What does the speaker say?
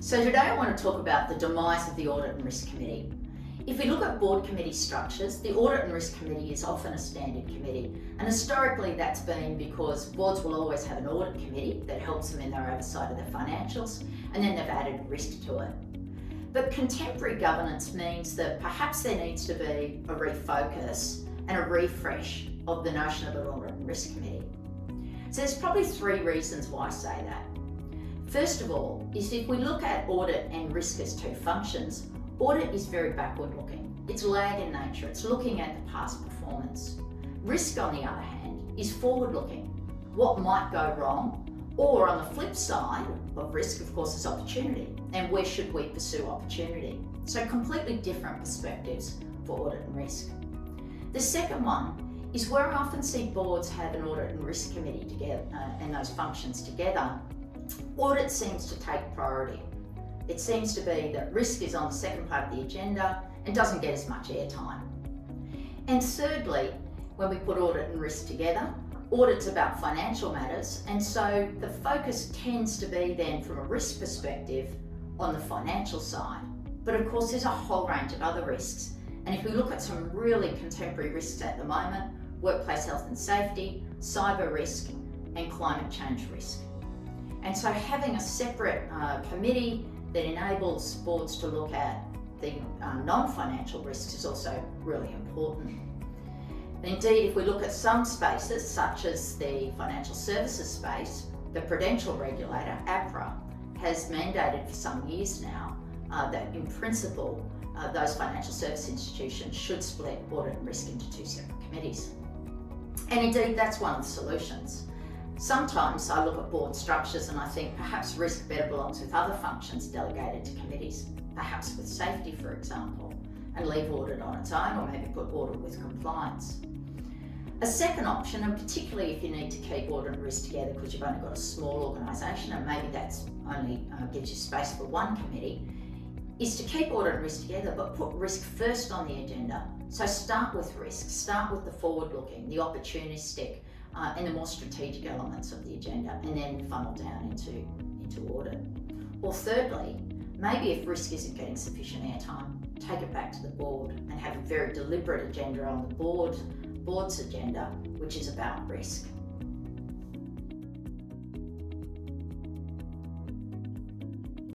So today I want to talk about the demise of the Audit and Risk Committee. If we look at board committee structures, the Audit and Risk Committee is often a standard committee, and historically that's been because boards will always have an audit committee that helps them in their oversight of their financials, and then they've added risk to it. But contemporary governance means that perhaps there needs to be a refocus and a refresh of the notion of an Audit and Risk Committee. So there's probably three reasons why I say that. First of all, is if we look at audit and risk as two functions, audit is very backward looking. It's lag in nature, it's looking at the past performance. Risk, on the other hand, is forward looking. What might go wrong? Or on the flip side of risk, of course, is opportunity. And where should we pursue opportunity? So completely different perspectives for audit and risk. The second one is where I often see boards have an audit and risk committee together and those functions together. Audit seems to take priority. It seems to be that risk is on the second part of the agenda and doesn't get as much airtime. And thirdly, when we put audit and risk together, audit's about financial matters, and so the focus tends to be then from a risk perspective on the financial side. But of course there's a whole range of other risks. And if we look at some really contemporary risks at the moment, workplace health and safety, cyber risk, and climate change risk. And so having a separate committee that enables boards to look at the non-financial risks is also really important. Indeed, if we look at some spaces, such as the financial services space, the prudential regulator, APRA, has mandated for some years now that in principle, those financial service institutions should split audit and risk into two separate committees. And indeed, that's one of the solutions. Sometimes I look at board structures and I think perhaps risk better belongs with other functions delegated to committees, perhaps with safety, for example, and leave audit on its own, or maybe put audit with compliance. A second option, and particularly if you need to keep audit and risk together because you've only got a small organisation and maybe that's only gives you space for one committee, is to keep audit and risk together but put risk first on the agenda. So start with risk, start with the forward-looking, the opportunistic, and the more strategic elements of the agenda, and then funnel down into audit. Or thirdly, maybe if risk isn't getting sufficient airtime, take it back to the board and have a very deliberate agenda on the board's agenda, which is about risk.